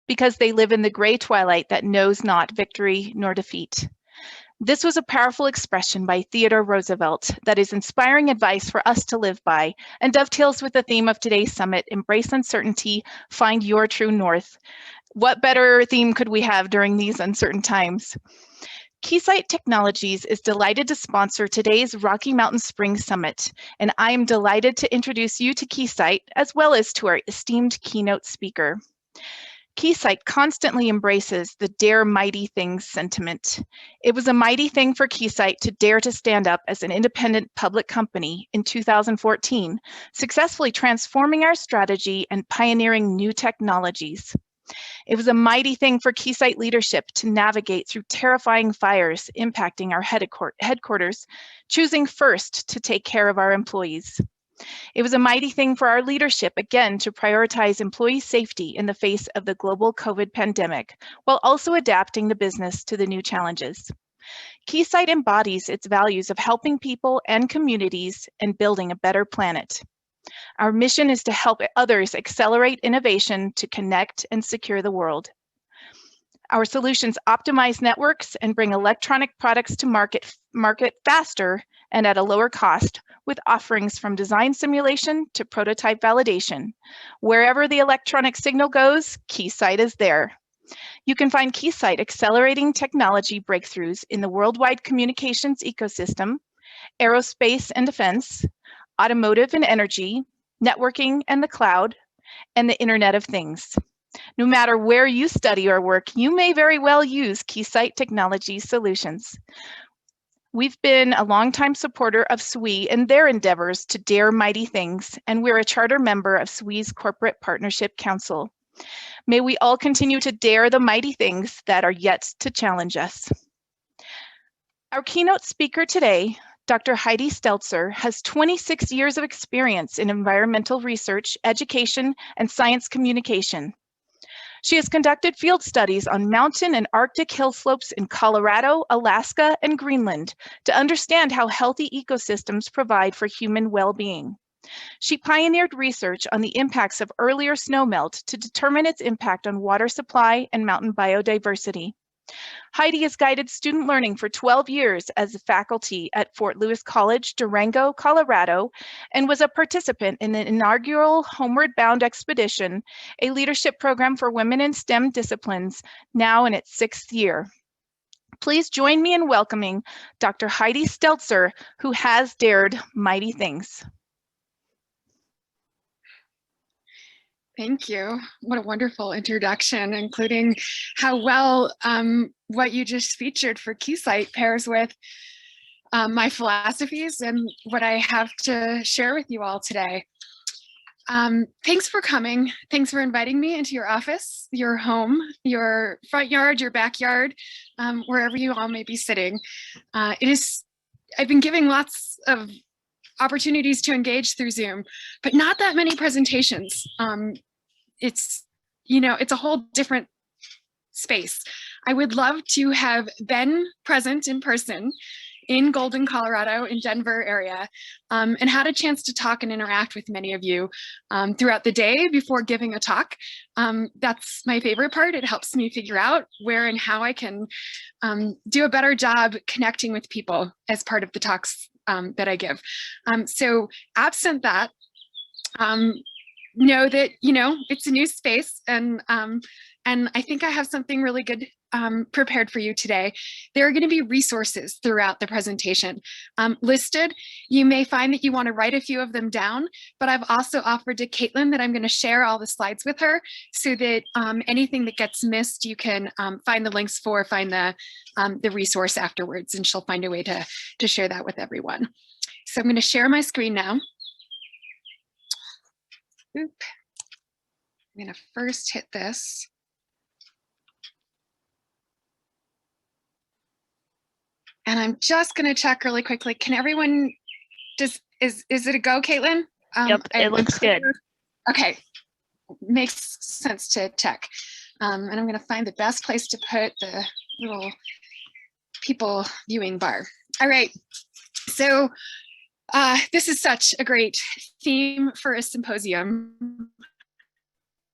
because they live in the gray twilight that knows not victory nor defeat. This was a powerful expression by Theodore Roosevelt that is inspiring advice for us to live by and dovetails with the theme of today's summit, Embrace Uncertainty, Find Your True North. What better theme could we have during these uncertain times? Keysight Technologies is delighted to sponsor today's Rocky Mountain Spring Summit, and I am delighted to introduce you to Keysight as well as to our esteemed keynote speaker. Keysight constantly embraces the dare mighty things sentiment. It was a mighty thing for Keysight to dare to stand up as an independent public company in 2014, successfully transforming our strategy and pioneering new technologies. It was a mighty thing for Keysight leadership to navigate through terrifying fires impacting our headquarters, choosing first to take care of our employees. It was a mighty thing for our leadership, again, to prioritize employee safety in the face of the global COVID pandemic, while also adapting the business to the new challenges. Keysight embodies its values of helping people and communities and building a better planet. Our mission is to help others accelerate innovation to connect and secure the world. Our solutions optimize networks and bring electronic products to market faster and at a lower cost, with offerings from design simulation to prototype validation. Wherever the electronic signal goes, Keysight is there. You can find Keysight accelerating technology breakthroughs in the worldwide communications ecosystem, aerospace and defense, automotive and energy, networking and the cloud, and the Internet of Things. No matter where you study or work, you may very well use Keysight Technology solutions. We've been a longtime supporter of SWE and their endeavors to dare mighty things, and we're a charter member of SWE's Corporate Partnership Council. May we all continue to dare the mighty things that are yet to challenge us. Our keynote speaker today, Dr. Heidi Steltzer, has 26 years of experience in environmental research, education, and science communication. She has conducted field studies on mountain and Arctic hill slopes in Colorado, Alaska, and Greenland to understand how healthy ecosystems provide for human well-being. She pioneered research on the impacts of earlier snowmelt to determine its impact on water supply and mountain biodiversity. Heidi has guided student learning for 12 years as a faculty at Fort Lewis College, Durango, Colorado, and was a participant in the inaugural Homeward Bound Expedition, a leadership program for women in STEM disciplines, now in its 6th year. Please join me in welcoming Dr. Heidi Steltzer, who has dared mighty things. Thank you. What a wonderful introduction, including how well what you just featured for Keysight pairs with my philosophies and what I have to share with you all today. Thanks for coming. Thanks for inviting me into your office, your home, your front yard, your backyard, wherever you all may be sitting. I've been giving lots of opportunities to engage through Zoom, but not that many presentations. It's a whole different space. I would love to have been present in person in Golden, Colorado, in Denver area, and had a chance to talk and interact with many of you throughout the day before giving a talk. That's my favorite part. It helps me figure out where and how I can do a better job connecting with people as part of the talks that I give. So absent that, know that, it's a new space, and I think I have something really good prepared for you today. There are going to be resources throughout the presentation listed. You may find that you want to write a few of them down, but I've also offered to Caitlin that I'm going to share all the slides with her so that anything that gets missed, you can find the links for, find the resource afterwards, and she'll find a way to share that with everyone. So I'm going to share my screen now. Oop. I'm going to first hit this. And I'm just going to check really quickly. Can everyone is it a go, Caitlin? Yep, it looks good. Okay, makes sense to check. And I'm going to find the best place to put the little people viewing bar. All right, so this is such a great theme for a symposium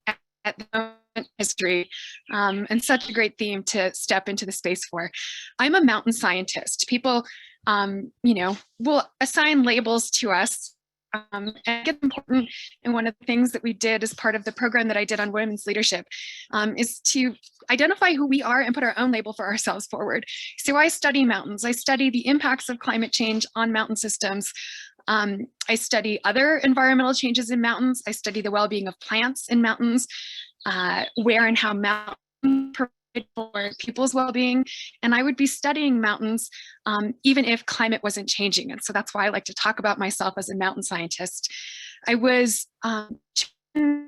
at the moment. history, and such a great theme to step into the space for. I'm a mountain scientist. People, will assign labels to us. And it gets important. And one of the things that we did as part of the program that I did on women's leadership is to identify who we are and put our own label for ourselves forward. So I study mountains. I study the impacts of climate change on mountain systems. I study other environmental changes in mountains. I study the well-being of plants in mountains, where and how mountains provide for people's well-being. And I would be studying mountains even if climate wasn't changing. And so that's why I like to talk about myself as a mountain scientist. I was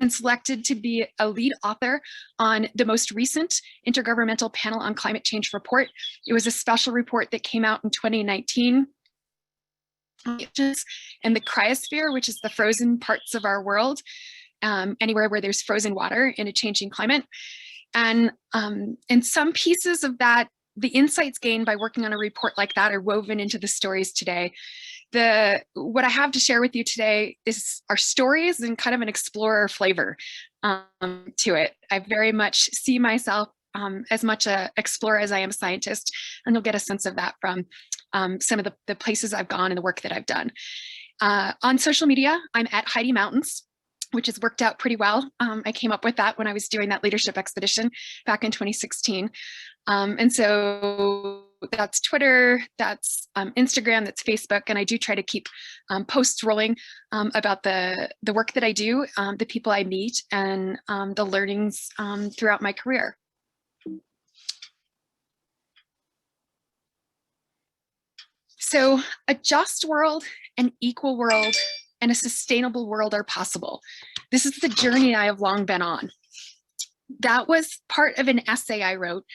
selected to be a lead author on the most recent Intergovernmental Panel on Climate Change report. It was a special report that came out in 2019. And the cryosphere, which is the frozen parts of our world, anywhere where there's frozen water in a changing climate. And some pieces of that, the insights gained by working on a report like that are woven into the stories today. What I have to share with you today are stories and kind of an explorer flavor to it. I very much see myself as much an explorer as I am a scientist, and you'll get a sense of that from some of the places I've gone and the work that I've done. On social media, I'm at Heidi Mountains, which has worked out pretty well. I came up with that when I was doing that leadership expedition back in 2016. And so that's Twitter, that's Instagram, that's Facebook, and I do try to keep posts rolling about the work that I do, the people I meet, and the learnings throughout my career. So a just world, an equal world, and a sustainable world are possible. This is the journey I have long been on. That was part of an essay I wrote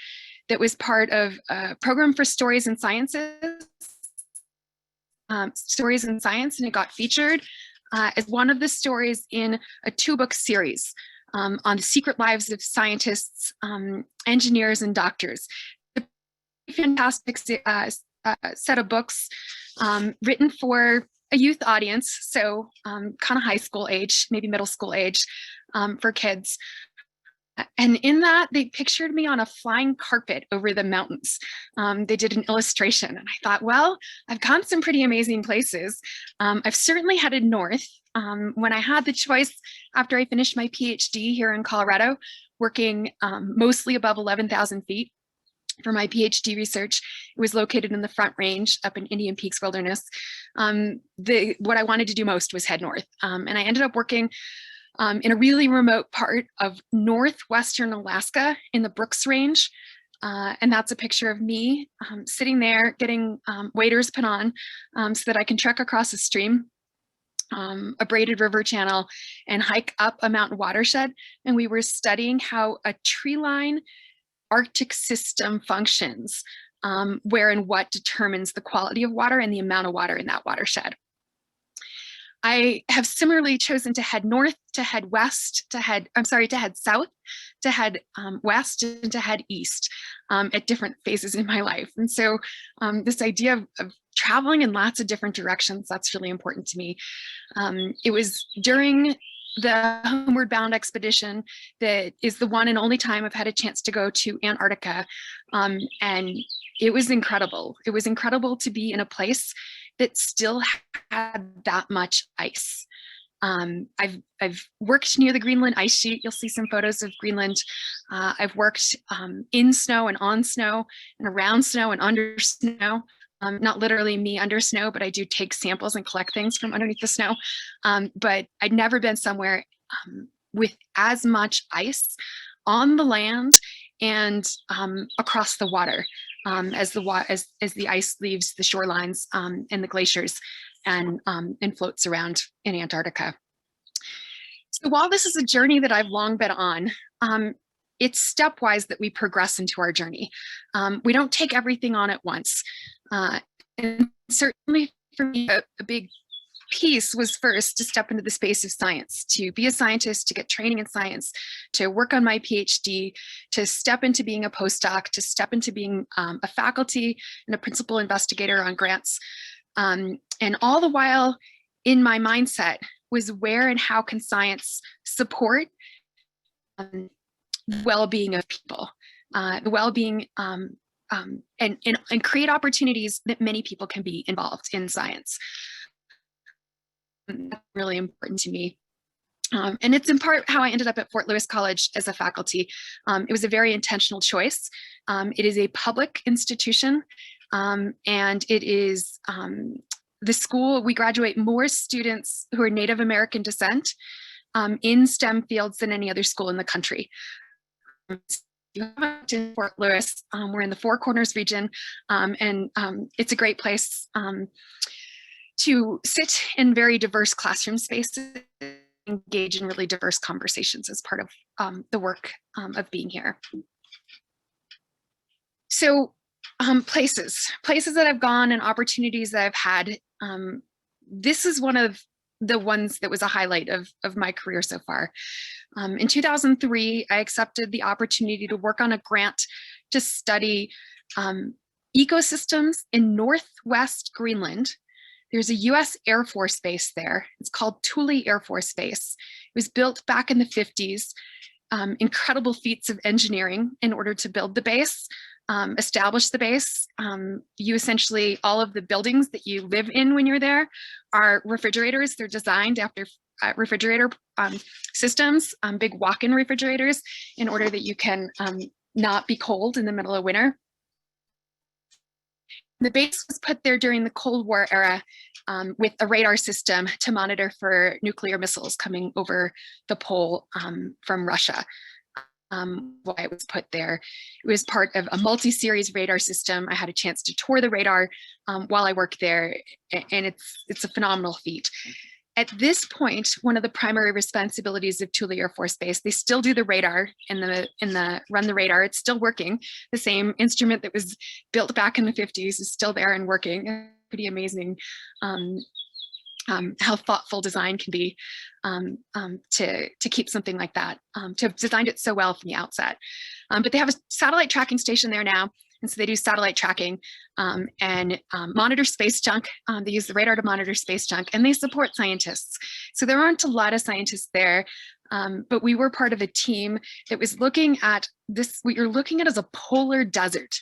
that was part of a program for stories and sciences, stories and science, and it got featured as one of the stories in a 2-book series on the secret lives of scientists, engineers, and doctors. A fantastic set of books written for a youth audience, so kind of high school age, maybe middle school age for kids. And in that, they pictured me on a flying carpet over the mountains. They did an illustration, and I thought, well, I've gone some pretty amazing places. I've certainly headed north. When I had the choice after I finished my PhD here in Colorado, working mostly above 11,000 feet, for my PhD research, it was located in the Front Range up in Indian Peaks Wilderness. What I wanted to do most was head north. And I ended up working in a really remote part of northwestern Alaska in the Brooks Range. And that's a picture of me sitting there getting waders put on so that I can trek across a stream, a braided river channel, and hike up a mountain watershed. And we were studying how a tree line Arctic system functions, where and what determines the quality of water and the amount of water in that watershed. I have similarly chosen to head north, to head west, to head south, to head west, and to head east at different phases in my life. And so this idea of traveling in lots of different directions, that's really important to me. It was during the Homeward Bound Expedition that is the one and only time I've had a chance to go to Antarctica. And it was incredible. It was incredible to be in a place that still had that much ice. I've worked near the Greenland ice sheet. You'll see some photos of Greenland. I've worked in snow and on snow and around snow and under snow. Not literally me under snow, but I do take samples and collect things from underneath the snow. But I'd never been somewhere with as much ice on the land and across the water as the ice leaves the shorelines and the glaciers and floats around in Antarctica. So while this is a journey that I've long been on, it's stepwise that we progress into our journey. We don't take everything on at once. And certainly for me, a big piece was first to step into the space of science, to be a scientist, to get training in science, to work on my PhD, to step into being a postdoc, to step into being a faculty and a principal investigator on grants. And all the while in my mindset was where and how can science support well-being of people, the well-being and create opportunities that many people can be involved in science. That's really important to me. And it's in part how I ended up at Fort Lewis College as a faculty. It was a very intentional choice. It is a public institution, and it is the school. We graduate more students who are Native American descent in STEM fields than any other school in the country. In Fort Lewis, we're in the Four Corners region, and it's a great place to sit in very diverse classroom spaces, engage in really diverse conversations as part of the work of being here. So places that I've gone and opportunities that I've had. This is one of the ones that was a highlight of my career so far. In 2003, I accepted the opportunity to work on a grant to study ecosystems in Northwest Greenland. There's a US Air Force base there. It's called Thule Air Force Base. It was built back in the 50s. Incredible feats of engineering in order to build the base, establish the base. You essentially, all of the buildings that you live in when you're there are refrigerators. They're designed after refrigerator systems, big walk-in refrigerators, in order that you can not be cold in the middle of winter. The base was put there during the Cold War era with a radar system to monitor for nuclear missiles coming over the pole from Russia. Why it was put there. It was part of a multi-series radar system. I had a chance to tour the radar while I worked there, and it's a phenomenal feat. At this point, one of the primary responsibilities of Thule Air Force Base, they still do the radar and the run the radar. It's still working. The same instrument that was built back in the 50s is still there and working. Pretty amazing how thoughtful design can be to keep something like that, to have designed it so well from the outset. But they have a satellite tracking station there now. And so they do satellite tracking and monitor space junk. They use the radar to monitor space junk, and they support scientists. So there aren't a lot of scientists there, but we were part of a team that was looking at this. What you're looking at is a polar desert.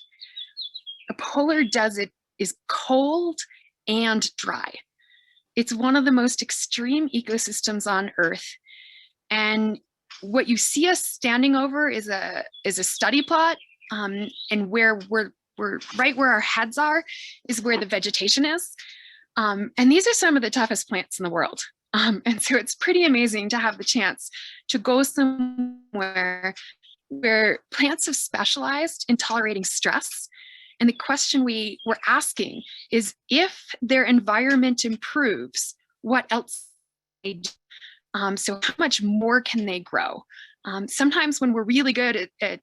A polar desert is cold and dry. It's one of the most extreme ecosystems on Earth. And what you see us standing over is a study plot. And where we're right where our heads are is where the vegetation is. And these are some of the toughest plants in the world. And so it's pretty amazing to have the chance to go somewhere where plants have specialized in tolerating stress. And the question we were asking is, if their environment improves, what else they do? So how much more can they grow? Sometimes when we're really good at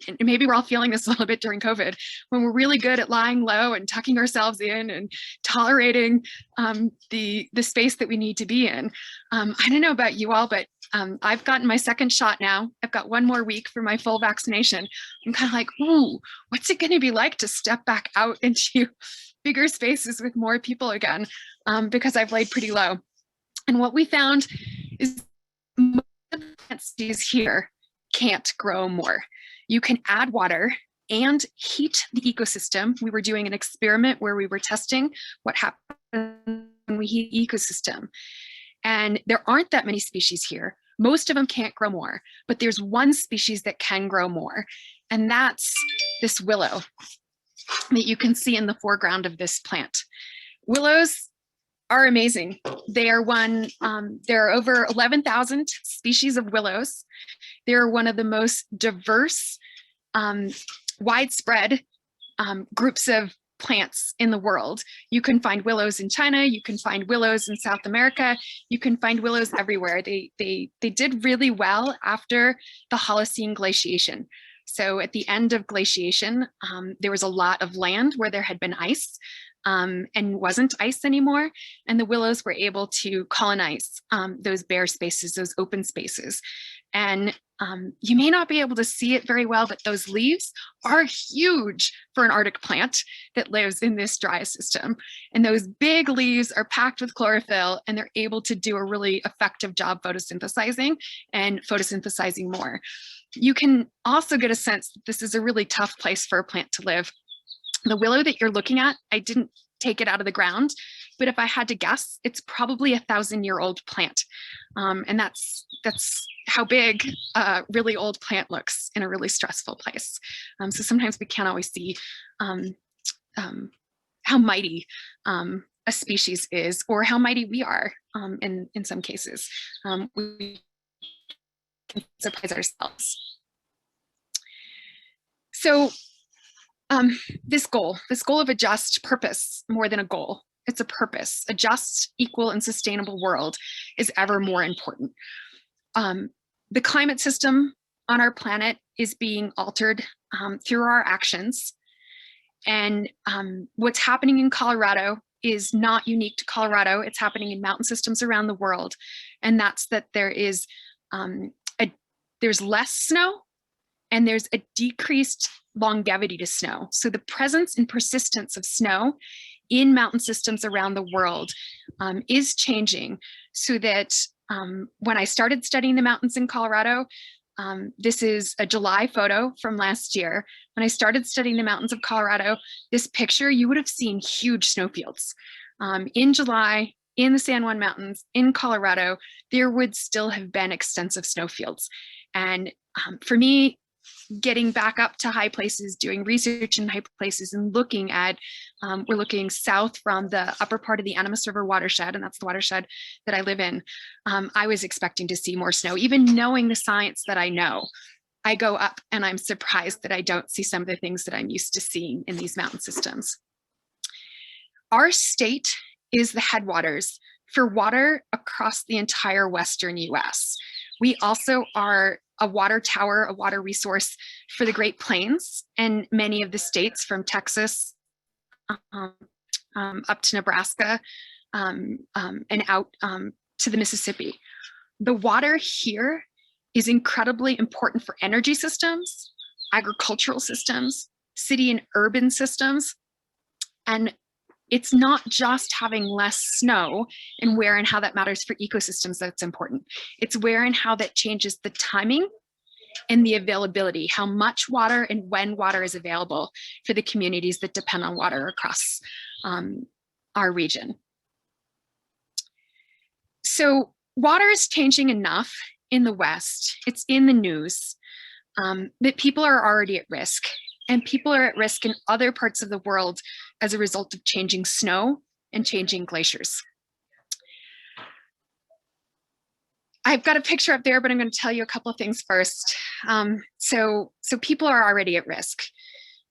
and maybe we're all feeling this a little bit during COVID, when we're really good at lying low and tucking ourselves in and tolerating the space that we need to be in. I don't know about you all, but I've gotten my second shot now. I've got one more week for my full vaccination. I'm kind of like, ooh, what's it going to be like to step back out into bigger spaces with more people again? Because I've laid pretty low. And what we found is most of the plant species here can't grow more. You can add water and heat the ecosystem. We were doing an experiment where we were testing what happens when we heat the ecosystem. And there aren't that many species here. Most of them can't grow more, but there's one species that can grow more. And that's this willow that you can see in the foreground of this plant. Willows are amazing. They are there are over 11,000 species of willows. They're one of the most diverse, widespread groups of plants in the world. You can find willows in China, you can find willows in South America, you can find willows everywhere. They did really well after the Holocene glaciation. So at the end of glaciation, there was a lot of land where there had been ice and wasn't ice anymore. And the willows were able to colonize those bare spaces, those open spaces. And you may not be able to see it very well, but those leaves are huge for an Arctic plant that lives in this dry system. And those big leaves are packed with chlorophyll, and they're able to do a really effective job photosynthesizing and photosynthesizing more. You can also get a sense that this is a really tough place for a plant to live. The willow that you're looking at, I didn't take it out of the ground, but if I had to guess, it's probably 1,000-year-old plant. And that's how big a really old plant looks in a really stressful place. So sometimes we can't always see how mighty a species is, or how mighty we are in some cases. We can surprise ourselves. So this goal of a just purpose, more than a goal, it's a purpose. A just, equal, and sustainable world is ever more important. The climate system on our planet is being altered through our actions. And what's happening in Colorado is not unique to Colorado. It's happening in mountain systems around the world. And that's that there's less snow, and there's a decreased longevity to snow. So the presence and persistence of snow in mountain systems around the world is changing, so that when I started studying the mountains in Colorado, this is a July photo from last year. When I started studying the mountains of Colorado, this picture, you would have seen huge snowfields. In July, in the San Juan Mountains, in Colorado, there would still have been extensive snowfields. And for me, getting back up to high places, doing research in high places, and looking at, we're looking south from the upper part of the Animas River watershed, and that's the watershed that I live in. I was expecting to see more snow, even knowing the science that I know. I go up and I'm surprised that I don't see some of the things that I'm used to seeing in these mountain systems. Our state is the headwaters for water across the entire Western US. We also are a water tower, a water resource for the Great Plains and many of the states from Texas up to Nebraska and out to the Mississippi. The water here is incredibly important for energy systems, agricultural systems, city and urban systems. And it's not just having less snow and where and how that matters for ecosystems that's important. It's where and how that changes the timing and the availability, how much water and when water is available for the communities that depend on water across our region. So water is changing enough in the West, it's in the news, that people are already at risk. And people are at risk in other parts of the world as a result of changing snow and changing glaciers. I've got a picture up there, but I'm going to tell you a couple of things first. So people are already at risk.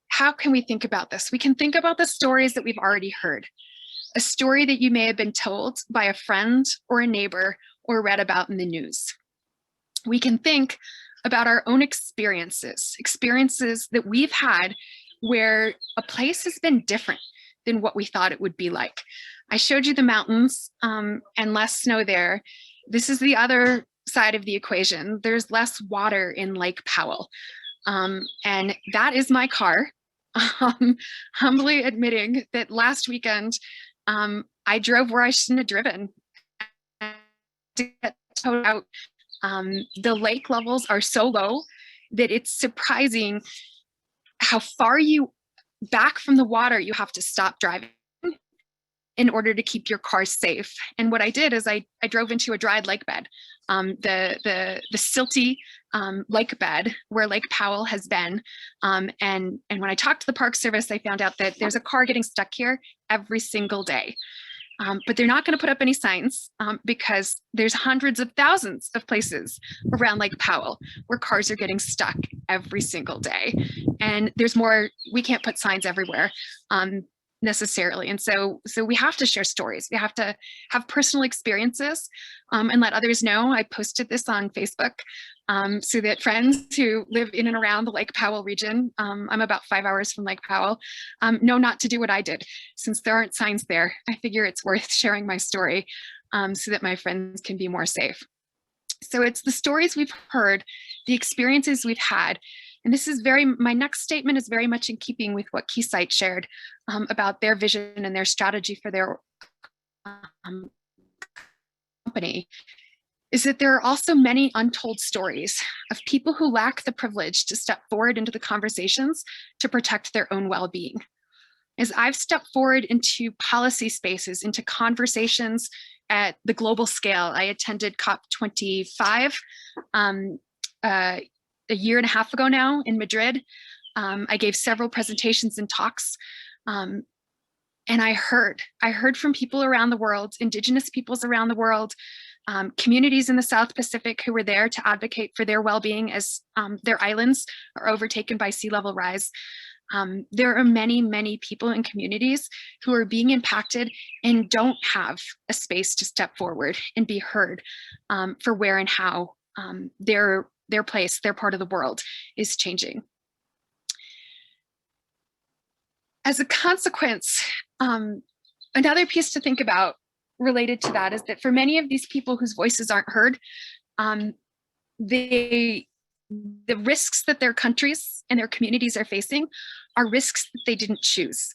How can we think about this? We can think about the stories that we've already heard. A story that you may have been told by a friend or a neighbor or read about in the news. We can think about our own experiences that we've had where a place has been different than what we thought it would be like. I showed you the mountains and less snow there. This is the other side of the equation. There's less water in Lake Powell. And that is my car. Humbly admitting that last weekend, I drove where I shouldn't have driven to get towed out. The lake levels are so low that it's surprising how far back from the water you have to stop driving in order to keep your car safe. And what I did is I drove into a dried lake bed, the silty lake bed where Lake Powell has been. And when I talked to the Park Service, I found out that there's a car getting stuck here every single day. But they're not going to put up any signs because there's hundreds of thousands of places around Lake Powell where cars are getting stuck every single day. And there's more, we can't put signs everywhere necessarily. And so we have to share stories. We have to have personal experiences and let others know. I posted this on Facebook so that friends who live in and around the Lake Powell region, I'm about 5 hours from Lake Powell, know not to do what I did. Since there aren't signs there, I figure it's worth sharing my story so that my friends can be more safe. So it's the stories we've heard, the experiences we've had. And this is my next statement is very much in keeping with what Keysight shared about their vision and their strategy for their company, is that there are also many untold stories of people who lack the privilege to step forward into the conversations to protect their own well-being. As I've stepped forward into policy spaces, into conversations at the global scale, I attended COP25 a year and a half ago now in Madrid. I gave several presentations and talks, and I heard from people around the world, Indigenous peoples around the world, communities in the South Pacific who were there to advocate for their well-being as their islands are overtaken by sea level rise. There are many, many people and communities who are being impacted and don't have a space to step forward and be heard for where and how their place, their part of the world is changing. As a consequence, another piece to think about related to that is that for many of these people whose voices aren't heard, the risks that their countries and their communities are facing are risks that they didn't choose.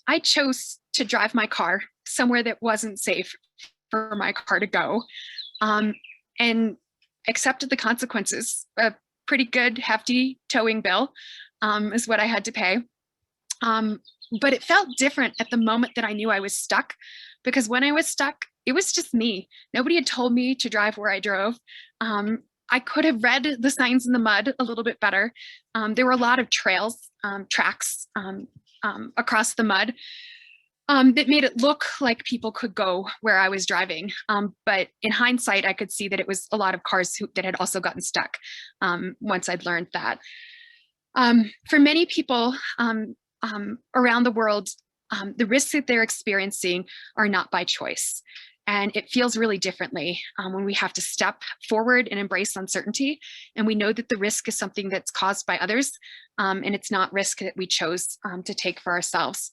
I chose to drive my car somewhere that wasn't safe for my car to go, and accepted the consequences. A pretty good hefty towing bill is what I had to pay. But it felt different at the moment that I knew I was stuck, because when I was stuck, it was just me. Nobody had told me to drive where I drove. I could have read the signs in the mud a little bit better. There were a lot of trails, tracks across the mud that made it look like people could go where I was driving. But in hindsight, I could see that it was a lot of cars that had also gotten stuck once I'd learned that. For many people around the world, the risks that they're experiencing are not by choice. And it feels really differently when we have to step forward and embrace uncertainty. And we know that the risk is something that's caused by others, and it's not risk that we chose to take for ourselves.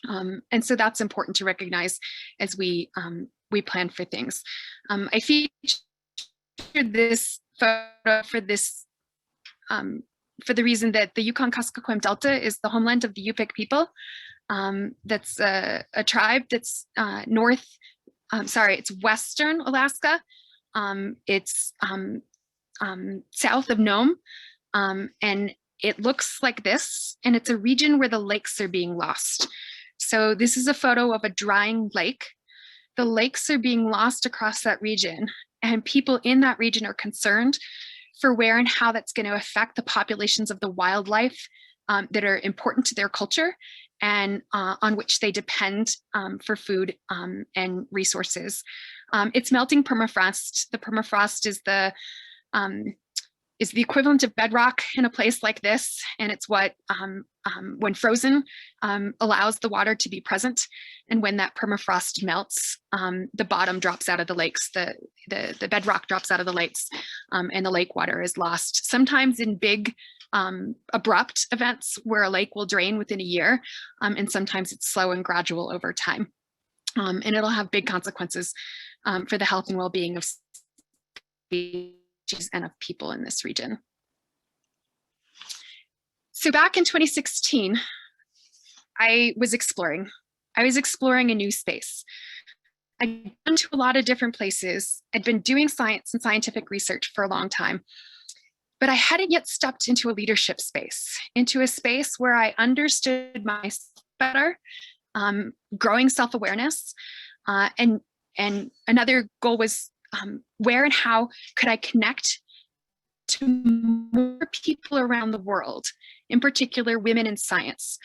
And so that's important to recognize as we plan for things. I featured this photo for this for the reason that the Yukon-Kuskokwim Delta is the homeland of the Yupik people. That's a tribe that's it's Western Alaska. It's south of Nome, and it looks like this, and it's a region where the lakes are being lost. So this is a photo of a drying lake. The lakes are being lost across that region, and people in that region are concerned for where and how that's going to affect the populations of the wildlife that are important to their culture and on which they depend for food and resources. It's melting permafrost. The permafrost is the equivalent of bedrock in a place like this, and it's what, when frozen, allows the water to be present. And when that permafrost melts, the bottom drops out of the lakes, the bedrock drops out of the lakes, and the lake water is lost. Sometimes in big, abrupt events where a lake will drain within a year, and sometimes it's slow and gradual over time. And it'll have big consequences for the health and well-being of species and of people in this region. So back in 2016, I was exploring a new space. I'd been to a lot of different places. I'd been doing science and scientific research for a long time, but I hadn't yet stepped into a leadership space, into a space where I understood myself better, growing self-awareness. And another goal was where and how could I connect to more people around the world, in particular women in science.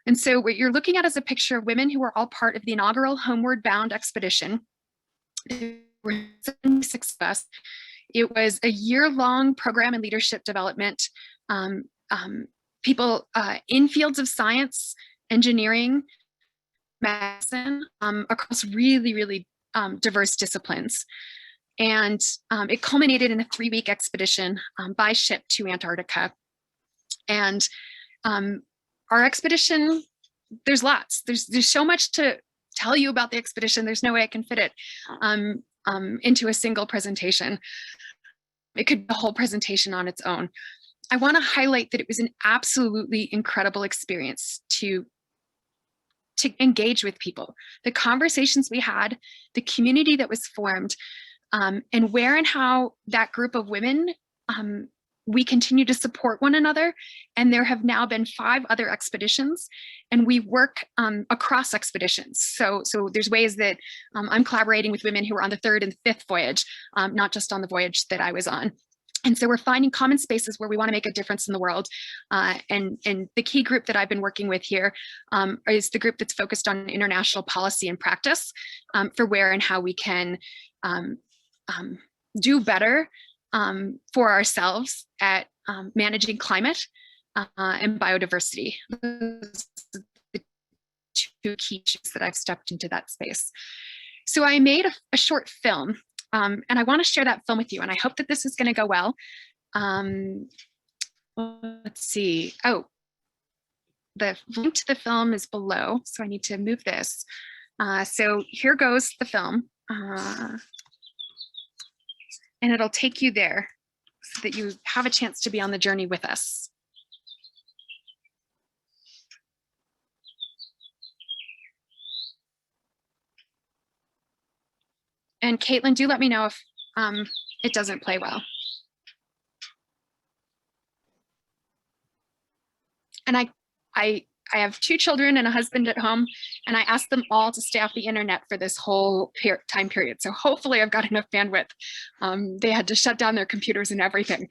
And so what you're looking at is a picture of women who were all part of the inaugural Homeward Bound Expedition. There were 76 of us. It was a year-long program in leadership development. People in fields of science, engineering, medicine, across really, really diverse disciplines. And it culminated in a 3-week expedition by ship to Antarctica. And our expedition, there's lots. There's so much to tell you about the expedition. There's no way I can fit it into a single presentation. it could be a whole presentation on its own. I want to highlight that it was an absolutely incredible experience to engage with people. The conversations we had, the community that was formed, and where and how that group of women, we continue to support one another. And there have now been 5 other expeditions, and we work across expeditions. So there's ways that I'm collaborating with women who are on the 3rd and 5th voyage, not just on the voyage that I was on. And so we're finding common spaces where we want to make a difference in the world. And the key group that I've been working with here is the group that's focused on international policy and practice for where and how we can do better for ourselves at managing climate and biodiversity. Those are the 2 key issues that I've stepped into that space. So I made a short film. And I want to share that film with you, and I hope that this is going to go well. Let's see. Oh, the link to the film is below, so I need to move this. So here goes the film, and it'll take you there so that you have a chance to be on the journey with us. And Caitlin, do let me know if it doesn't play well. And I have 2 children and a husband at home, and I asked them all to stay off the internet for this whole time period. So hopefully I've got enough bandwidth. They had to shut down their computers and everything.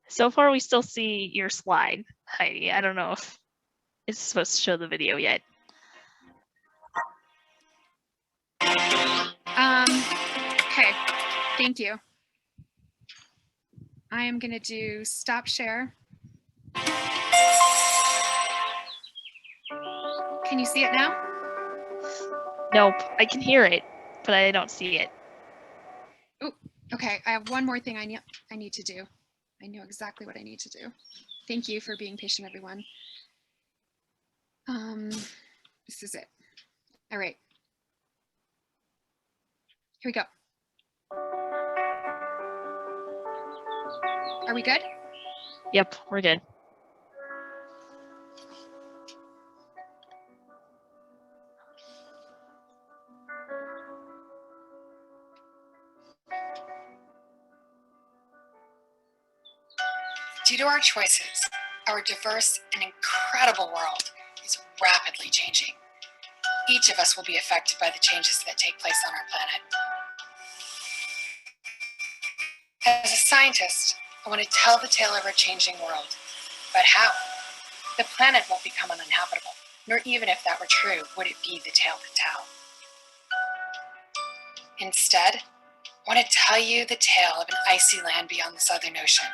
So far, we still see your slide, Heidi. I don't know if it's supposed to show the video yet. Okay, thank you. I am gonna do stop share. Can you see it now? Nope, I can hear it, but I don't see it. Oh, okay, I have one more thing I need to do. I know exactly what I need to do. Thank you for being patient, everyone. This is it. All right. Here we go. Are we good? Yep, we're good. Due to our choices, our diverse and incredible world is rapidly changing. Each of us will be affected by the changes that take place on our planet. As a scientist, I want to tell the tale of our changing world. But how? The planet won't become uninhabitable, nor even if that were true, would it be the tale to tell. Instead, I want to tell you the tale of an icy land beyond the Southern Ocean,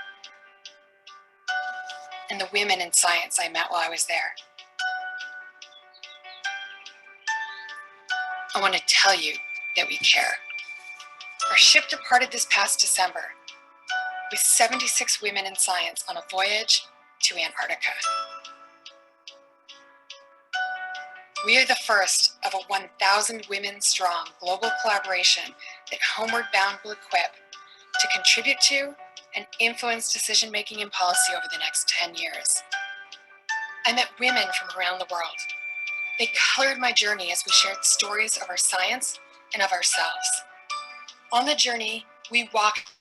and the women in science I met while I was there. I want to tell you that we care. Our ship departed this past December with 76 women in science on a voyage to Antarctica. We are the first of a 1,000 women strong global collaboration that Homeward Bound will equip to contribute to and influence decision-making and policy over the next 10 years. I met women from around the world. They colored my journey as we shared stories of our science and of ourselves. On the journey, we walked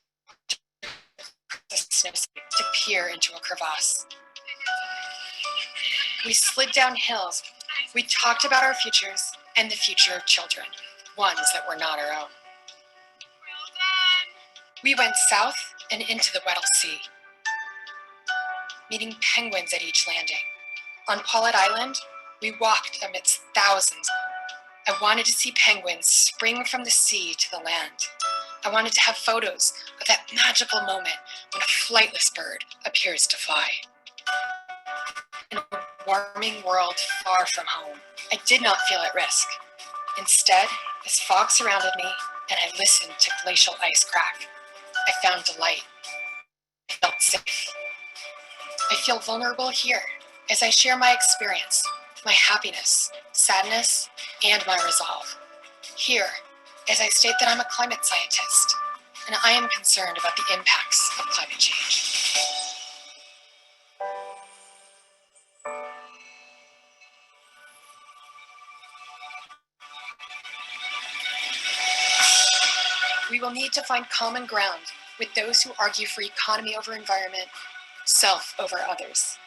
the snow to peer into a crevasse. We slid down hills. We talked about our futures and the future of children, ones that were not our own. We went south and into the Weddell Sea, meeting penguins at each landing. On Paulet Island, we walked amidst thousands. I wanted to see penguins spring from the sea to the land. I wanted to have photos of that magical moment when a flightless bird appears to fly. In a warming world far from home, I did not feel at risk. Instead, as fog surrounded me and I listened to glacial ice crack, I found delight. I felt safe. I feel vulnerable here as I share my experience, my happiness, sadness, and my resolve. Here, as I state that I'm a climate scientist, and I am concerned about the impacts of climate change. We will need to find common ground with those who argue for economy over environment, self over others.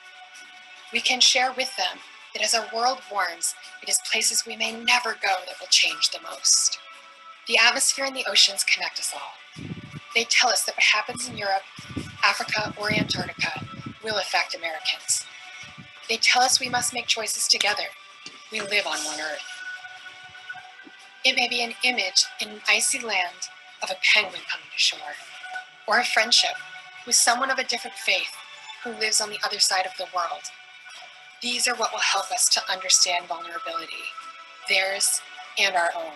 We can share with them that as our world warms, it is places we may never go that will change the most. The atmosphere and the oceans connect us all. They tell us that what happens in Europe, Africa, or Antarctica will affect Americans. They tell us we must make choices together. We live on one Earth. It may be an image in an icy land of a penguin coming to shore, or a friendship with someone of a different faith who lives on the other side of the world. These are what will help us to understand vulnerability, theirs and our own.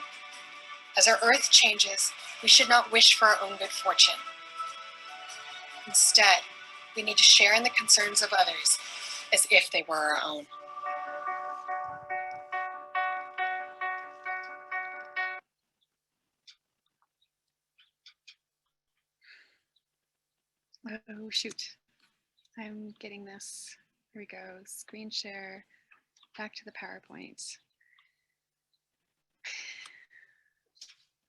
As our Earth changes, we should not wish for our own good fortune. Instead, we need to share in the concerns of others as if they were our own. Oh, shoot. I'm getting this. Here we go. Screen share. Back to the PowerPoint.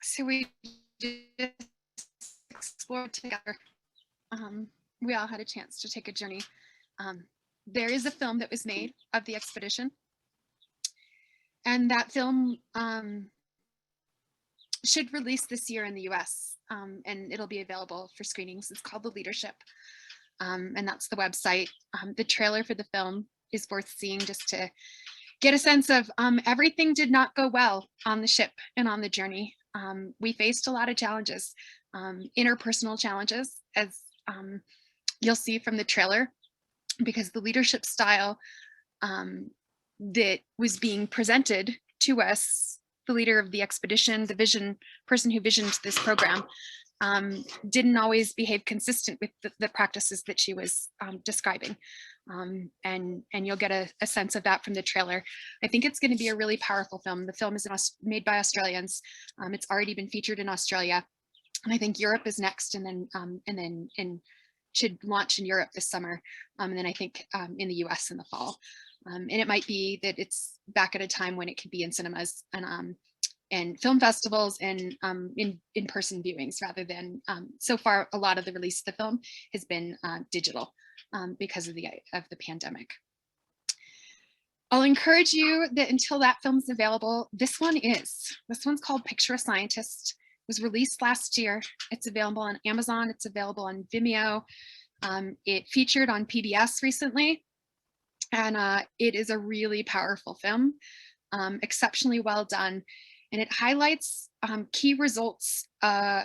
So we just explored together. We all had a chance to take a journey. There is a film that was made of the expedition. And that film should release this year in the US, and it'll be available for screenings. It's called The Leadership, and that's the website. The trailer for the film is worth seeing just to get a sense of everything did not go well on the ship and on the journey. We faced a lot of challenges, interpersonal challenges, as you'll see from the trailer, because the leadership style that was being presented to us, the leader of the expedition, the person who visioned this program, didn't always behave consistent with the practices that she was describing. And you'll get a sense of that from the trailer. I think it's going to be a really powerful film. The film is made by Australians. It's already been featured in Australia, and I think Europe is next, and then should launch in Europe this summer, and then I think in the US in the fall. And it might be that it's back at a time when it could be in cinemas and film festivals and in-person viewings, rather than so far a lot of the release of the film has been digital because of the pandemic. I'll encourage you that until that film's available, this one's called Picture a Scientist. It was released last year. It's available on Amazon. It's available on Vimeo. It featured on PBS recently, and it is a really powerful film, exceptionally well done. And it highlights key results,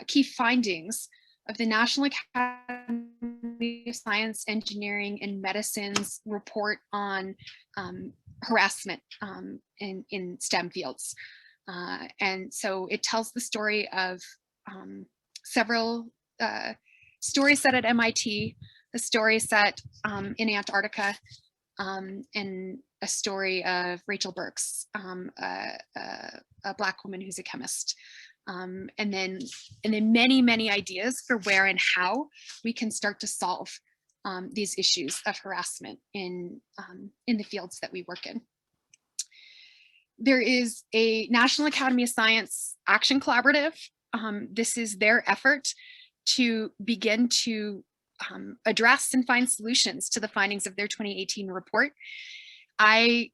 key findings of the National Academy of Science, Engineering, and Medicine's report on harassment in STEM fields. And so it tells the story of several stories set at MIT, a story set in Antarctica, and a story of Rachel Burks, a Black woman who's a chemist. And then many ideas for where and how we can start to solve these issues of harassment in the fields that we work in. There is a National Academy of Science Action Collaborative. This is their effort to begin to address and find solutions to the findings of their 2018 report. I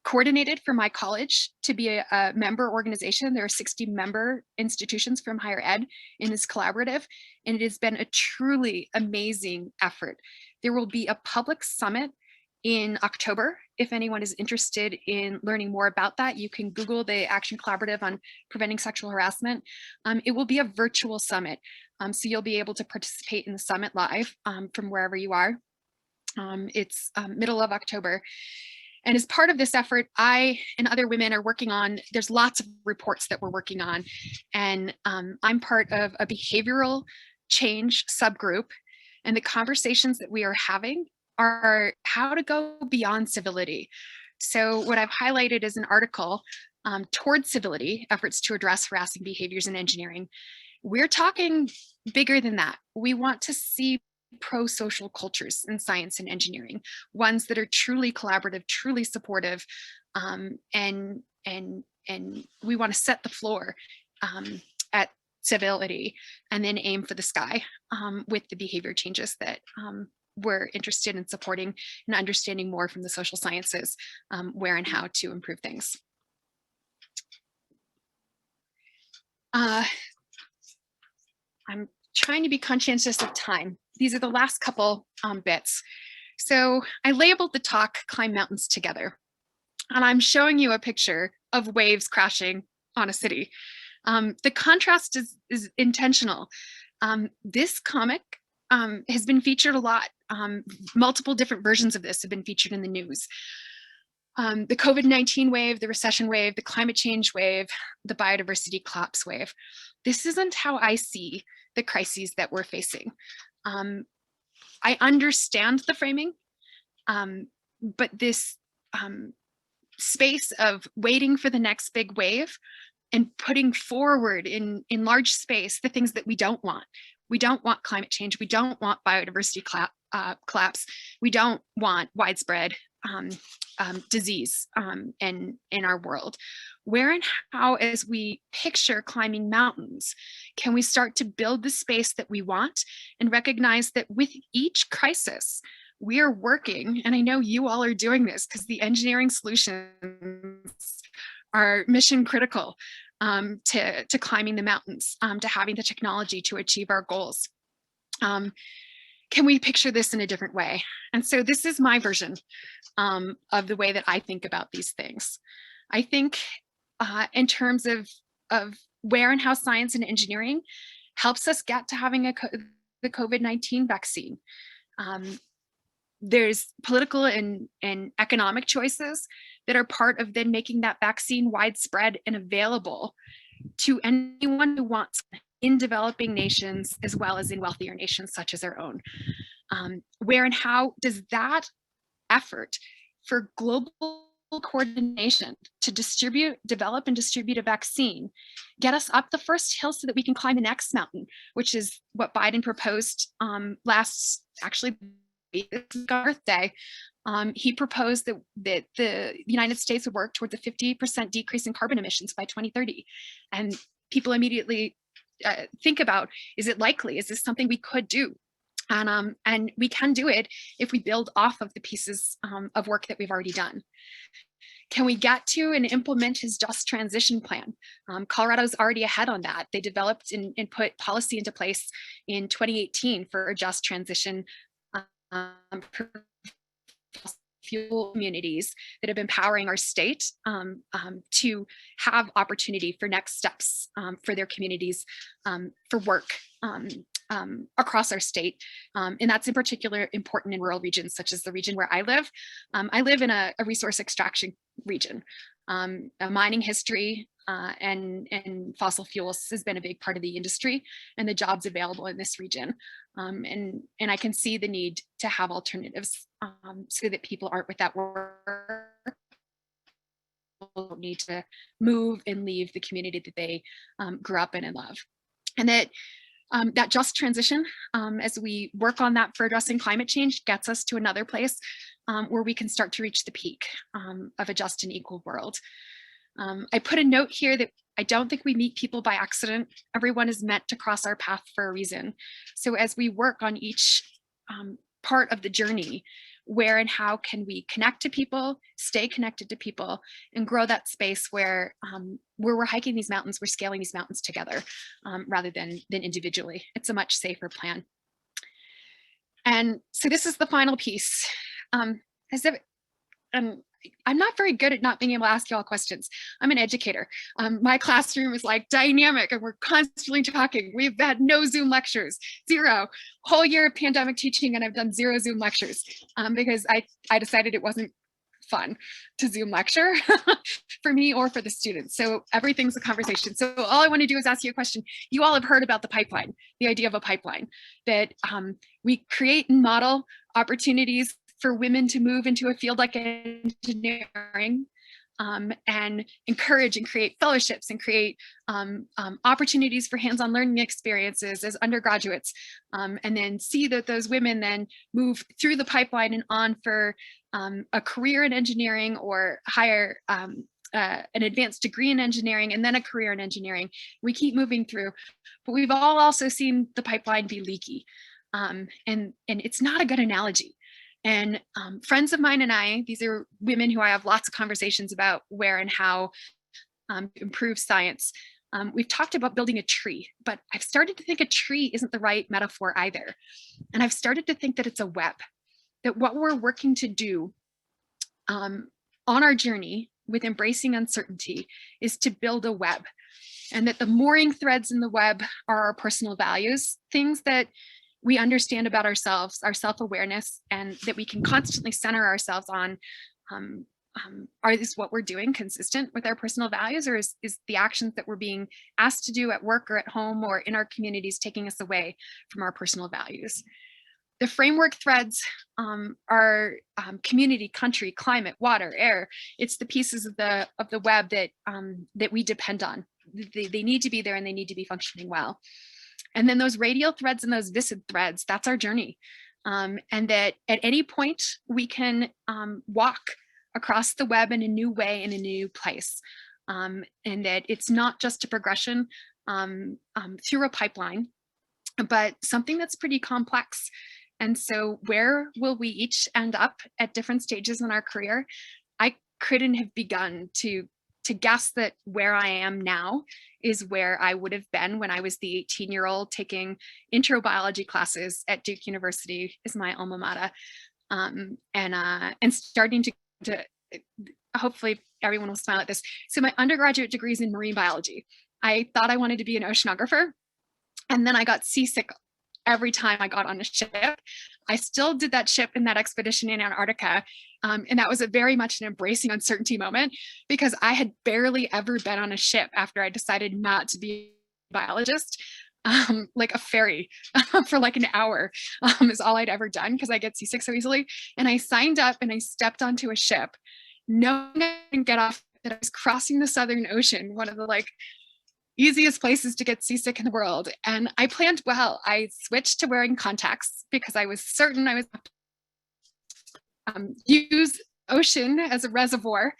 coordinated for my college to be a member organization. There are 60 member institutions from higher ed in this collaborative, and it has been a truly amazing effort. There will be a public summit in October. If anyone is interested in learning more about that, you can Google the Action Collaborative on Preventing Sexual Harassment. It will be a virtual summit, so you'll be able to participate in the summit live from wherever you are. It's middle of October. And as part of this effort, I and other women are working on, there's lots of reports that we're working on. And I'm part of a behavioral change subgroup. And the conversations that we are having are how to go beyond civility, So what I've highlighted is an article towards civility, efforts to address harassing behaviors in engineering. We're talking bigger than that. We want to see pro-social cultures in science and engineering, ones that are truly collaborative, truly supportive, and we want to set the floor at civility and then aim for the sky with the behavior changes that we're interested in supporting and understanding more from the social sciences, where and how to improve things. I'm trying to be conscientious of time. These are the last couple bits. So I labeled the talk Climb Mountains Together. And I'm showing you a picture of waves crashing on a city. The contrast is intentional. This comic has been featured a lot. Multiple different versions of this have been featured in the news. The COVID-19 wave, the recession wave, the climate change wave, the biodiversity collapse wave. This isn't how I see the crises that we're facing. I understand the framing, but this space of waiting for the next big wave and putting forward in large space the things that we don't want. We don't want climate change. We don't want biodiversity collapse. We don't want widespread disease in our world. Where and how, as we picture climbing mountains, can we start to build the space that we want and recognize that with each crisis, we are working, and I know you all are doing this because the engineering solutions are mission critical to climbing the mountains, to having the technology to achieve our goals. Can we picture this in a different way? And so this is my version of the way that I think about these things. I think in terms of where and how science and engineering helps us get to having the COVID-19 vaccine. There's political and economic choices that are part of then making that vaccine widespread and available to anyone who wants in developing nations as well as in wealthier nations such as our own. Where and how does that effort for global coordination to develop and distribute a vaccine get us up the first hill so that we can climb the next mountain, which is what Biden proposed actually Earth Day. He proposed that the United States would work towards a 50% decrease in carbon emissions by 2030. And people immediately think about, is it likely? Is this something we could do? And we can do it if we build off of the pieces of work that we've already done. Can we get to and implement his just transition plan? Colorado's already ahead on that. They developed and put policy into place in 2018 for a just transition fuel communities that have been empowering our state to have opportunity for next steps for their communities for work across our state. And that's in particular important in rural regions, such as the region where I live. I live in a resource extraction region. A mining history and fossil fuels has been a big part of the industry and the jobs available in this region. And I can see the need to have alternatives so that people aren't without work, don't need to move and leave the community that they grew up in and love. And that just transition, as we work on that for addressing climate change, gets us to another place where we can start to reach the peak of a just and equal world. I put a note here that I don't think we meet people by accident. Everyone is meant to cross our path for a reason. So as we work on each part of the journey, where and how can we connect to people, stay connected to people, and grow that space where we're hiking these mountains, we're scaling these mountains together rather than individually. It's a much safer plan. And so this is the final piece. I'm not very good at not being able to ask you all questions. I'm an educator. My classroom is like dynamic and we're constantly talking. We've had no Zoom lectures, zero. Whole year of pandemic teaching and I've done 0 Zoom lectures because I decided it wasn't fun to Zoom lecture for me or for the students. So everything's a conversation. So all I want to do is ask you a question. You all have heard about the pipeline, the idea of a pipeline, that we create and model opportunities for women to move into a field like engineering, and encourage and create fellowships and create opportunities for hands-on learning experiences as undergraduates, and then see that those women then move through the pipeline and on for a career in engineering, or higher an advanced degree in engineering, and then a career in engineering. We keep moving through, but we've all also seen the pipeline be leaky, and it's not a good analogy. And friends of mine and I, these are women who I have lots of conversations about where and how to improve science. We've talked about building a tree, but I've started to think a tree isn't the right metaphor either. And I've started to think that it's a web, that what we're working to do on our journey with embracing uncertainty is to build a web. And that the mooring threads in the web are our personal values, things that we understand about ourselves, our self-awareness, and that we can constantly center ourselves on. Are this what we're doing consistent with our personal values, or is the actions that we're being asked to do at work or at home or in our communities taking us away from our personal values? The framework threads are community, country, climate, water, air. It's the pieces of the web that that we depend on. They need to be there, and they need to be functioning well. And then those radial threads and those viscid threads, that's our journey. And that at any point we can walk across the web in a new way, in a new place. And that it's not just a progression through a pipeline, but something that's pretty complex. And so where will we each end up at different stages in our career? I couldn't have begun to guess that where I am now is where I would have been when I was the 18-year-old taking intro biology classes at Duke University, is my alma mater, and starting to hopefully everyone will smile at this. So my undergraduate degree is in marine biology. I thought I wanted to be an oceanographer, and then I got seasick every time I got on a ship. I still did that ship in that expedition in Antarctica. And that was a very much an embracing uncertainty moment, because I had barely ever been on a ship after I decided not to be a biologist. Like a ferry for like an hour is all I'd ever done, because I get seasick so easily. And I signed up and I stepped onto a ship, knowing I didn't get off, that I was crossing the Southern Ocean, one of the like easiest places to get seasick in the world. And I planned well. I switched to wearing contacts because I was certain I was use ocean as a reservoir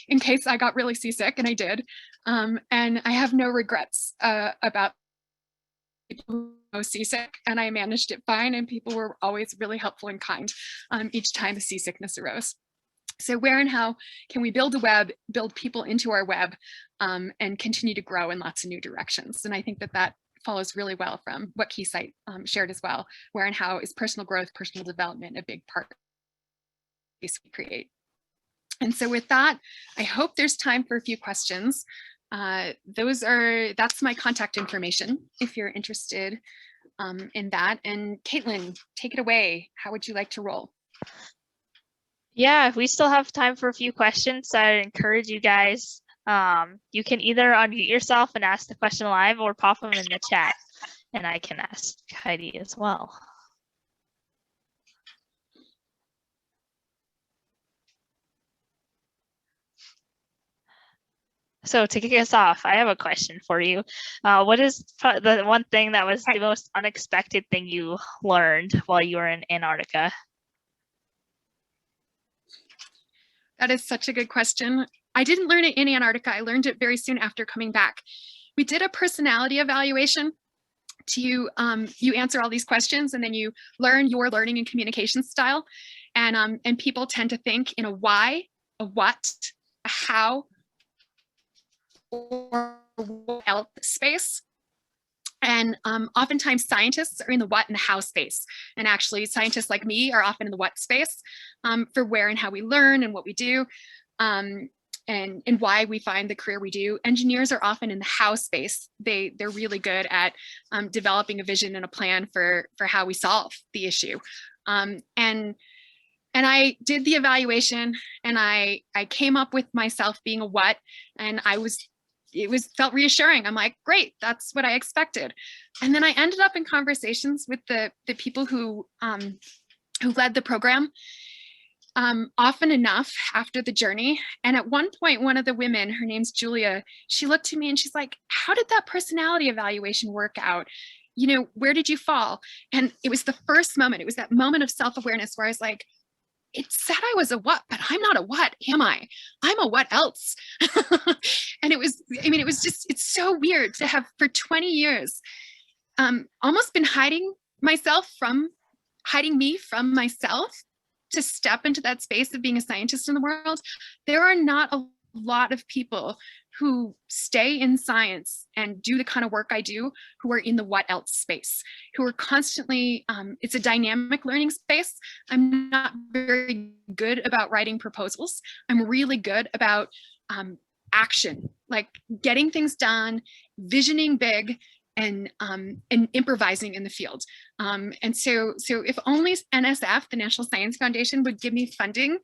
in case I got really seasick, and I did. And I have no regrets about people who were seasick, and I managed it fine, and people were always really helpful and kind each time a seasickness arose. So where and how can we build a web, build people into our web, and continue to grow in lots of new directions? And I think that follows really well from what Keysight shared as well. Where and how is personal growth, personal development a big part of the space we create? And so with that, I hope there's time for a few questions. That's my contact information if you're interested in that. And Caitlin, take it away. How would you like to roll? Yeah, if we still have time for a few questions, I'd encourage you guys. You can either unmute yourself and ask the question live, or pop them in the chat, and I can ask Heidi as well. So to kick us off, I have a question for you. What is the one thing that was the most unexpected thing you learned while you were in Antarctica? That is such a good question. I didn't learn it in Antarctica. I learned it very soon after coming back. We did a personality evaluation. You answer all these questions, and then you learn your learning and communication style. And people tend to think in a why, a what, a how, or what else space. And oftentimes scientists are in the what and the how space. And actually scientists like me are often in the what space for where and how we learn and what we do, and why we find the career we do. Engineers are often in the how space. They're really good at developing a vision and a plan for how we solve the issue. And I did the evaluation, and I came up with myself being a what, and felt reassuring. I'm like, great, that's what I expected. And then I ended up in conversations with the people who who led the program often enough after the journey. And at one point, one of the women, her name's Julia, she looked to me and she's like, how did that personality evaluation work out? You know, where did you fall? And it was the first moment, it was that moment of self-awareness where I was like, it said I was a what, but I'm not a what, am I? I'm a what else? And it was, I mean, it was just, it's so weird to have for 20 years almost been hiding me from myself to step into that space of being a scientist in the world. There are not a lot of people who stay in science and do the kind of work I do, who are in the what else space, who are constantly, it's a dynamic learning space. I'm not very good about writing proposals. I'm really good about action, like getting things done, visioning big, and improvising in the field. And so if only NSF, the National Science Foundation, would give me funding,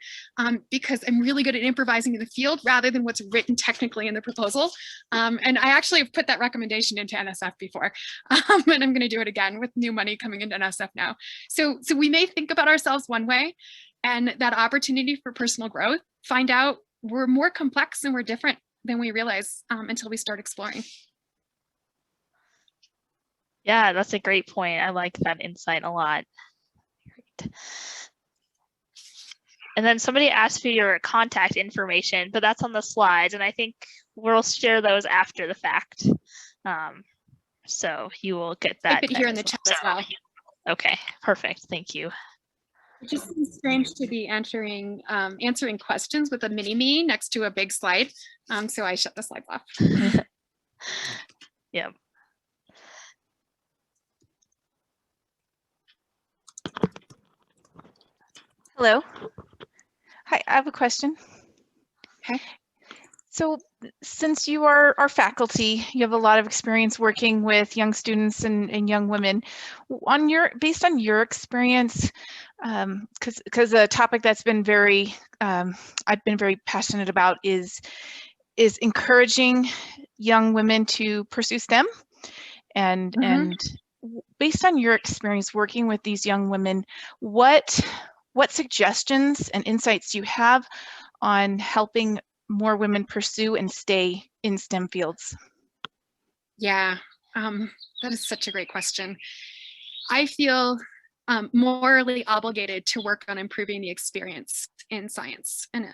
because I'm really good at improvising in the field rather than what's written technically in the proposal. And I actually have put that recommendation into NSF before, and I'm gonna do it again with new money coming into NSF now. So we may think about ourselves one way, and that opportunity for personal growth, find out we're more complex and we're different than we realize until we start exploring. Yeah, that's a great point. I like that insight a lot. Great. And then somebody asked for your contact information, but that's on the slides, and I think we'll share those after the fact. So you will get that. Keep it here in the chat as well. Okay, perfect. Thank you. It just seems strange to be answering questions with a mini-me next to a big slide. So I shut the slides off. Yep. Hello. Hi, I have a question. Okay. So since you are our faculty, you have a lot of experience working with young students and young women. Based on your experience, because a topic that's been I've been very passionate about is encouraging young women to pursue STEM, and based on your experience working with these young women, what suggestions and insights do you have on helping more women pursue and stay in STEM fields? Yeah, that is such a great question. I feel morally obligated to work on improving the experience in science and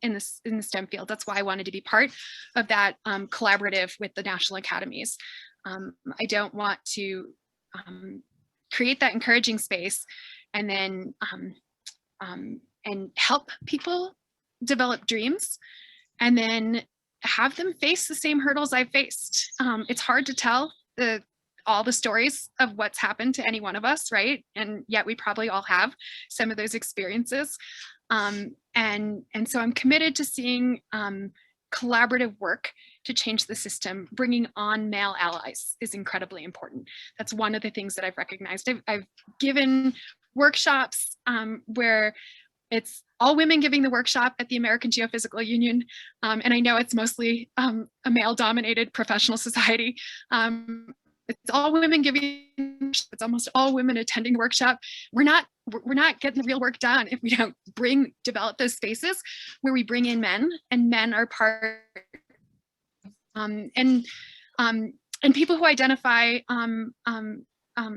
in the STEM field. That's why I wanted to be part of that collaborative with the National Academies. I don't want to create that encouraging space and then and help people develop dreams and then have them face the same hurdles I've faced. It's hard to tell all the stories of what's happened to any one of us, right? And yet we probably all have some of those experiences. And so I'm committed to seeing collaborative work to change the system. Bringing on male allies is incredibly important. That's one of the things that I've recognized. I've given workshops where it's all women giving the workshop at the American Geophysical Union. And I know it's mostly a male-dominated professional society. It's all women giving, it's almost all women attending the workshop. We're not getting the real work done if we don't develop those spaces where we bring in men, and men are part, and people who identify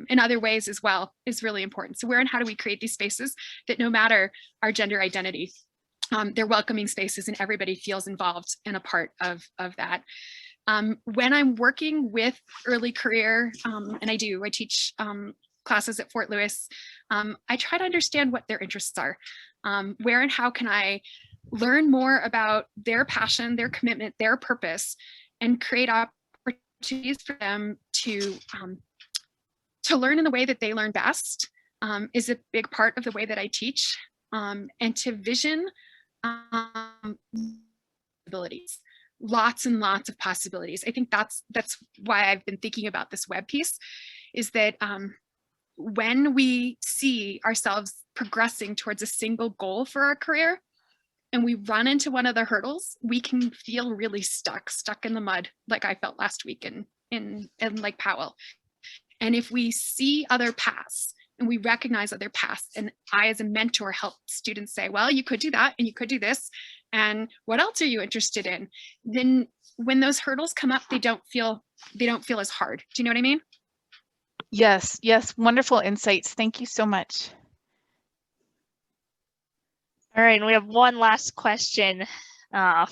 in other ways as well is really important. So where and how do we create these spaces that, no matter our gender identity, they're welcoming spaces and everybody feels involved and a part of that. When I'm working with early career, and I teach classes at Fort Lewis, I try to understand what their interests are. Where and how can I learn more about their passion, their commitment, their purpose, and create opportunities for them to learn in the way that they learn best is a big part of the way that I teach, and to vision abilities. Lots and lots of possibilities. I think that's why I've been thinking about this web piece, is that when we see ourselves progressing towards a single goal for our career and we run into one of the hurdles, we can feel really stuck in the mud, like I felt last week in Lake Powell. And if we see other paths and we recognize other paths. And I, as a mentor, help students say, well, you could do that and you could do this. And what else are you interested in? Then when those hurdles come up, they don't feel as hard. Do you know what I mean? Yes, yes, wonderful insights. Thank you so much. All right, and we have one last question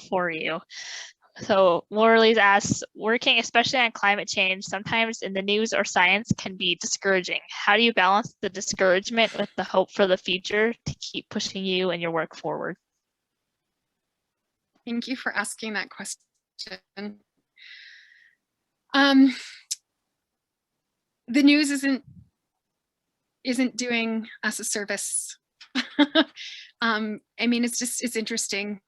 for you. So Laurelise asks, working especially on climate change, sometimes in the news or science can be discouraging. How do you balance the discouragement with the hope for the future to keep pushing you and your work forward? Thank you for asking that question. The news isn't doing us a service. I mean, it's interesting.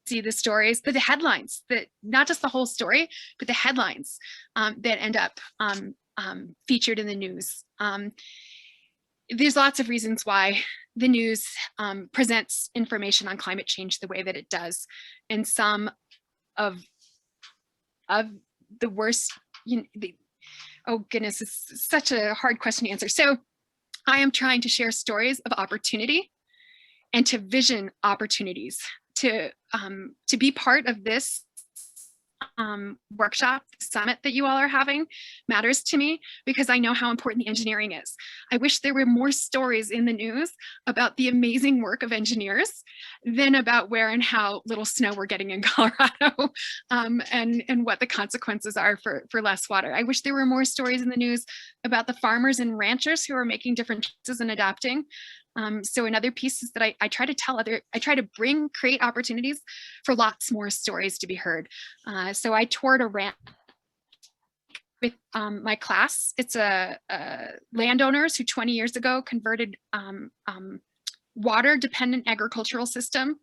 See the stories, but the headlines, that not just the whole story, but the headlines that end up featured in the news. There's lots of reasons why the news presents information on climate change the way that it does, and some of the worst. Oh goodness, it's such a hard question to answer. So I am trying to share stories of opportunity and to vision opportunities. To be part of this workshop summit that you all are having matters to me, because I know how important the engineering is. I wish there were more stories in the news about the amazing work of engineers than about where and how little snow we're getting in Colorado, and what the consequences are for less water. I wish there were more stories in the news about the farmers and ranchers who are making different choices and adapting. So another piece is that I try to create opportunities for lots more stories to be heard. So I toured a ranch with my class. It's a landowners who 20 years ago converted water dependent agricultural system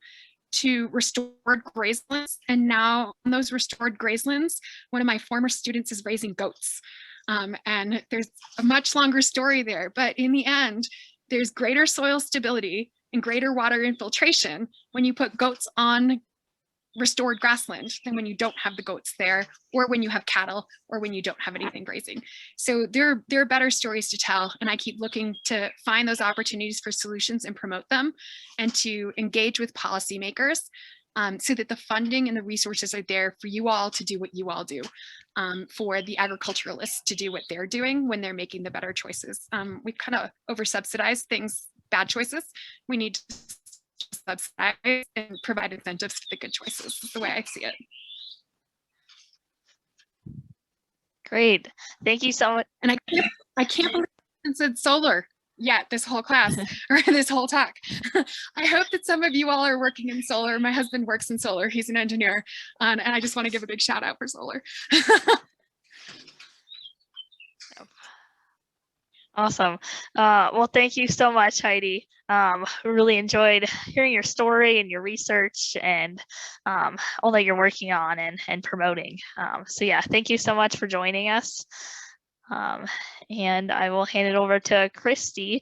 to restored grazelands. And now on those restored grazelands, one of my former students is raising goats. And there's a much longer story there, but in the end, there's greater soil stability and greater water infiltration when you put goats on restored grassland than when you don't have the goats there, or when you have cattle, or when you don't have anything grazing. So there are better stories to tell, and I keep looking to find those opportunities for solutions and promote them, and to engage with policymakers so that the funding and the resources are there for you all to do what you all do, for the agriculturalists to do what they're doing when they're making the better choices. We've kind of over-subsidized things, bad choices. We need to subsidize and provide incentives for the good choices, is the way I see it. Great, thank you so much. And I can't believe it said solar yet this whole class or this whole talk. I hope that some of you all are working in solar. My husband works in solar. He's an engineer. And I just want to give a big shout out for solar. Awesome. Well, thank you so much, Heidi. Really enjoyed hearing your story and your research and all that you're working on and promoting. So yeah, thank you so much for joining us. And I will hand it over to Christy